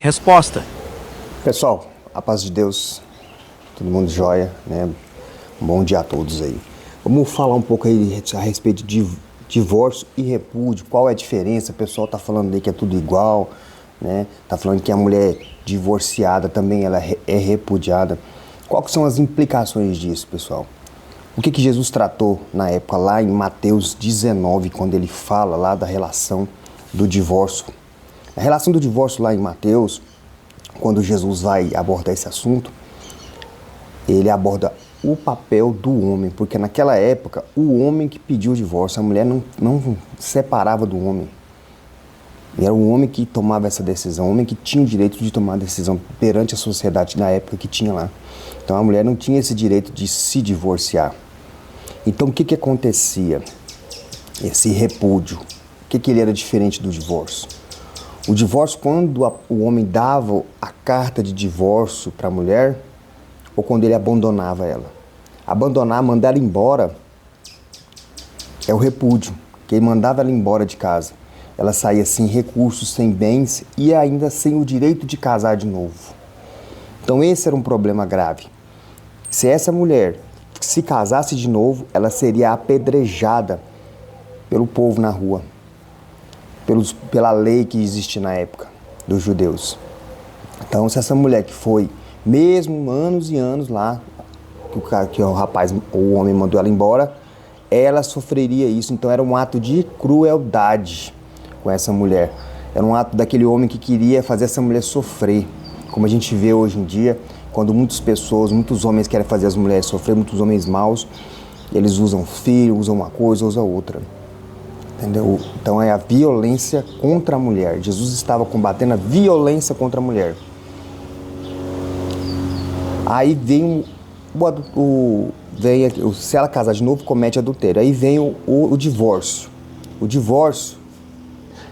Resposta. Pessoal, a paz de Deus, todo mundo jóia, né? Um bom dia a todos aí. Vamos falar um pouco aí a respeito de divórcio e repúdio, qual é a diferença? O pessoal tá falando aí que é tudo igual, né? Tá falando que a mulher divorciada também ela é repudiada. Quais são as implicações disso, pessoal? O que Jesus tratou na época lá em Mateus 19, quando ele fala lá da relação do divórcio? A relação do divórcio lá em Mateus, quando Jesus vai abordar esse assunto, ele aborda o papel do homem, porque naquela época o homem que pediu o divórcio, a mulher não separava do homem. E era o homem que tomava essa decisão, o homem que tinha o direito de tomar a decisão perante a sociedade na época que tinha lá. Então a mulher não tinha esse direito de se divorciar. Então o que acontecia? Esse repúdio, o que ele era diferente do divórcio? O divórcio, quando o homem dava a carta de divórcio para a mulher, ou quando ele abandonava ela. Abandonar, mandar ela embora, é o repúdio, que ele mandava ela embora de casa. Ela saía sem recursos, sem bens e ainda sem o direito de casar de novo. Então esse era um problema grave. Se essa mulher se casasse de novo, ela seria apedrejada pelo povo na rua, pela lei que existia na época dos judeus. Então se essa mulher que foi, mesmo anos e anos lá, que o homem mandou ela embora, ela sofreria isso. Então era um ato de crueldade com essa mulher. Era um ato daquele homem que queria fazer essa mulher sofrer. Como a gente vê hoje em dia, quando muitos homens querem fazer as mulheres sofrer, muitos homens maus, eles usam filho, usam uma coisa, usam outra. Entendeu? Então é a violência contra a mulher. Jesus estava combatendo a violência contra a mulher. Aí vem se ela casar de novo, comete adultério. Aí vem o divórcio. O divórcio,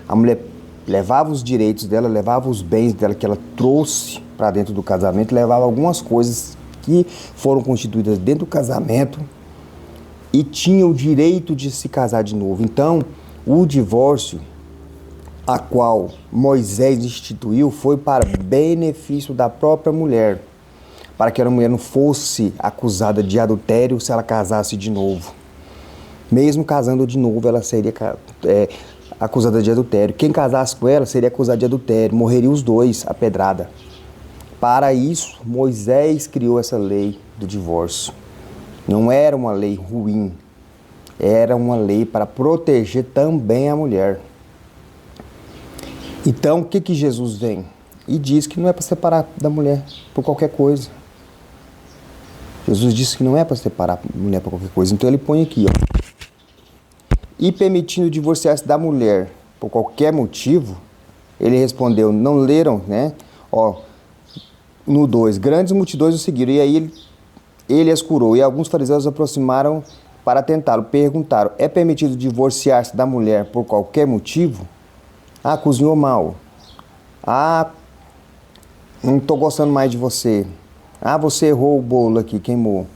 a mulher levava os direitos dela, levava os bens dela que ela trouxe para dentro do casamento, levava algumas coisas que foram constituídas dentro do casamento e tinha o direito de se casar de novo. Então, o divórcio, a qual Moisés instituiu, foi para benefício da própria mulher, para que a mulher não fosse acusada de adultério se ela casasse de novo. Mesmo casando de novo, ela seria acusada de adultério. Quem casasse com ela seria acusado de adultério, morreriam os dois a pedrada. Para isso, Moisés criou essa lei do divórcio. Não era uma lei ruim, era uma lei para proteger também a mulher. Então, o que Jesus vem? E diz que não é para separar da mulher por qualquer coisa. Jesus disse que não é para separar a mulher por qualquer coisa. Então ele põe aqui, ó. E permitindo divorciar-se da mulher por qualquer motivo, ele respondeu, não leram, né? Ó, no 2, grandes multidões o seguiram, e aí ele as curou, e alguns fariseus se aproximaram para tentá-lo, perguntaram, é permitido divorciar-se da mulher por qualquer motivo? Ah, cozinhou mal. Ah, não estou gostando mais de você. Ah, você errou o bolo aqui, queimou.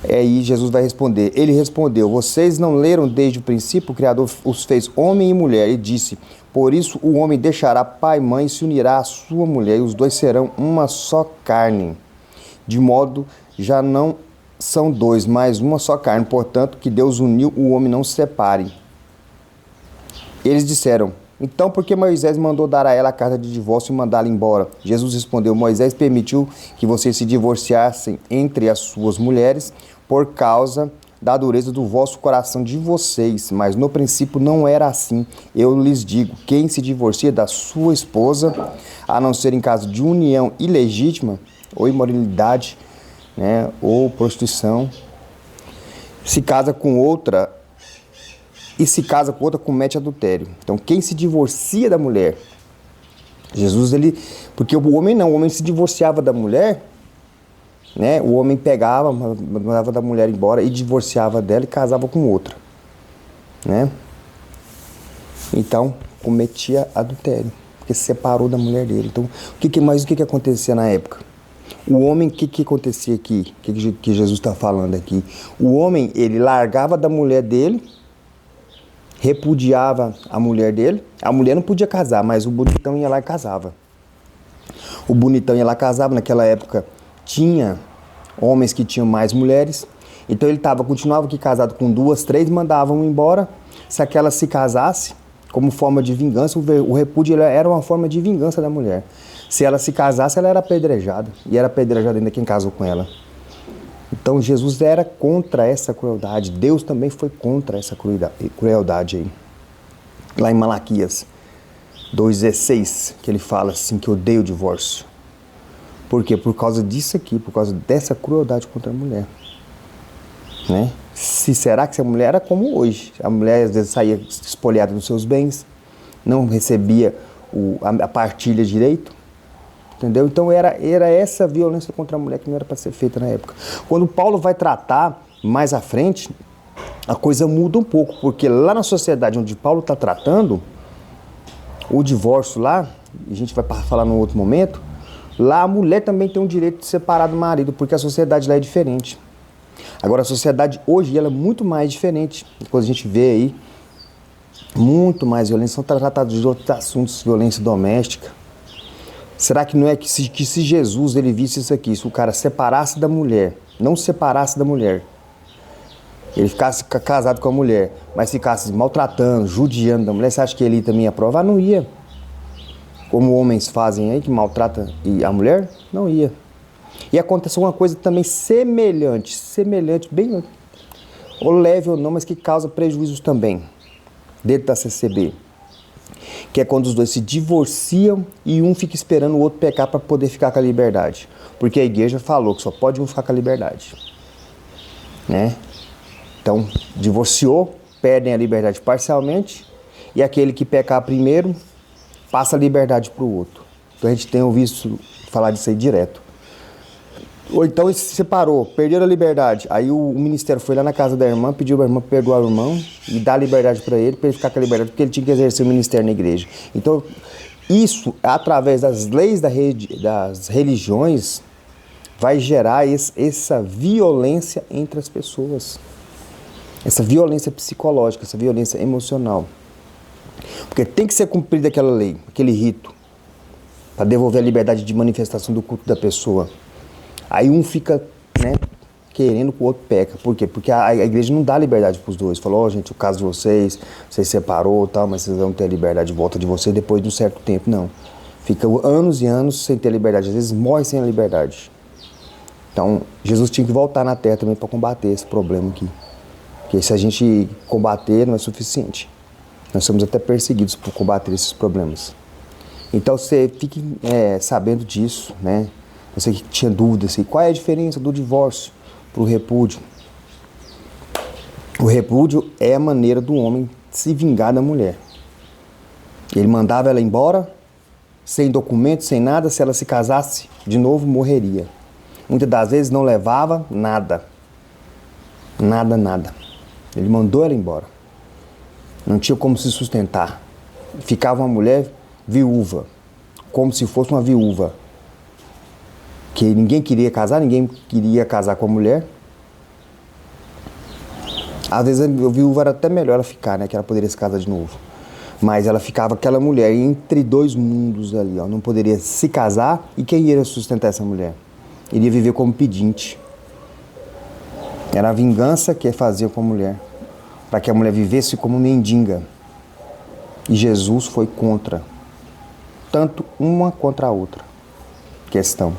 Aí Jesus vai responder. Ele respondeu, vocês não leram desde o princípio? O Criador os fez homem e mulher e disse, por isso o homem deixará pai e mãe e se unirá à sua mulher e os dois serão uma só carne. De modo, já não são dois, mas uma só carne. Portanto, que Deus uniu, o homem não se separe. Eles disseram, então por que Moisés mandou dar a ela a carta de divórcio e mandá-la embora? Jesus respondeu, Moisés permitiu que vocês se divorciassem entre as suas mulheres por causa da dureza do vosso coração de vocês, mas no princípio não era assim. Eu lhes digo, quem se divorcia da sua esposa, a não ser em caso de união ilegítima, ou imoralidade, né, ou prostituição, se casa com outra, e se casa com outra, comete adultério. Então, quem se divorcia da mulher, Jesus, porque o homem se divorciava da mulher, né? O homem pegava, mandava da mulher embora e divorciava dela e casava com outra, né? Então, cometia adultério, porque se separou da mulher dele. Então, o que acontecia na época? O homem, o que acontecia aqui? O que Jesus está falando aqui? O homem, ele largava da mulher dele, repudiava a mulher dele. A mulher não podia casar, mas o bonitão ia lá e casava. O bonitão ia lá, casava. Naquela época tinha homens que tinham mais mulheres. Então ele continuava aqui casado com 2, 3, mandavam embora. Se aquela se casasse, como forma de vingança, o repúdio era uma forma de vingança da mulher. Se ela se casasse, ela era apedrejada. E era apedrejada ainda quem casou com ela. Então Jesus era contra essa crueldade. Deus também foi contra essa crueldade aí. Lá em Malaquias 2,16, que ele fala assim, que odeia o divórcio. Por quê? Por causa disso aqui, por causa dessa crueldade contra a mulher. Né? Será que a mulher era como hoje? A mulher às vezes saía espoliada dos seus bens, não recebia a partilha direito, entendeu? Então era essa violência contra a mulher que não era para ser feita na época. Quando Paulo vai tratar mais à frente, a coisa muda um pouco, porque lá na sociedade onde Paulo está tratando, o divórcio lá, a gente vai falar num outro momento, lá a mulher também tem o direito de separar do marido, porque a sociedade lá é diferente. Agora a sociedade hoje ela é muito mais diferente. Depois a gente vê aí muito mais violência, são tratados de outros assuntos, violência doméstica. Será que não é que se Jesus ele visse isso aqui, se o cara separasse da mulher, não separasse da mulher, ele ficasse casado com a mulher, mas ficasse maltratando, judiando da mulher, você acha que ele também ia aprovar? Não ia. Como homens fazem aí, que maltrata a mulher? Não ia. E aconteceu uma coisa também semelhante, bem, ou leve ou não, mas que causa prejuízos também, dentro da CCB. Que é quando os dois se divorciam e um fica esperando o outro pecar para poder ficar com a liberdade. Porque a igreja falou que só pode um ficar com a liberdade. Né? Então, divorciou, perdem a liberdade parcialmente, e aquele que pecar primeiro passa a liberdade para o outro. Então a gente tem ouvido falar disso aí direto. Ou então ele se separou, perderam a liberdade. Aí o ministério foi lá na casa da irmã, pediu a irmã para perdoar o irmão e dar a liberdade para ele ficar com a liberdade, porque ele tinha que exercer o ministério na igreja. Então, isso, através das leis das religiões, vai gerar essa violência entre as pessoas. Essa violência psicológica, essa violência emocional. Porque tem que ser cumprida aquela lei, aquele rito, para devolver a liberdade de manifestação do culto da pessoa. Aí um fica, né, querendo que o outro peca. Por quê? Porque a igreja não dá liberdade para os dois. Falou, gente, o caso de vocês separou e tal, mas vocês vão ter a liberdade de volta de vocês depois de um certo tempo. Não. Fica anos e anos sem ter liberdade. Às vezes morre sem a liberdade. Então, Jesus tinha que voltar na terra também para combater esse problema aqui. Porque se a gente combater, não é suficiente. Nós somos até perseguidos por combater esses problemas. Então, você fique sabendo disso, né? Você que tinha dúvidas, assim, qual é a diferença do divórcio para o repúdio? O repúdio é a maneira do homem se vingar da mulher. Ele mandava ela embora, sem documento, sem nada. Se ela se casasse, de novo, morreria. Muitas das vezes não levava nada. Nada. Ele mandou ela embora. Não tinha como se sustentar. Ficava uma mulher viúva, como se fosse uma viúva. Que ninguém queria casar com a mulher. Às vezes a viúva era até melhor ela ficar, né? Que ela poderia se casar de novo. Mas ela ficava aquela mulher entre dois mundos ali, ó. Não poderia se casar e quem iria sustentar essa mulher? Iria viver como pedinte. Era a vingança que fazia com a mulher. Para que a mulher vivesse como mendiga. E Jesus foi contra. Tanto uma contra a outra questão.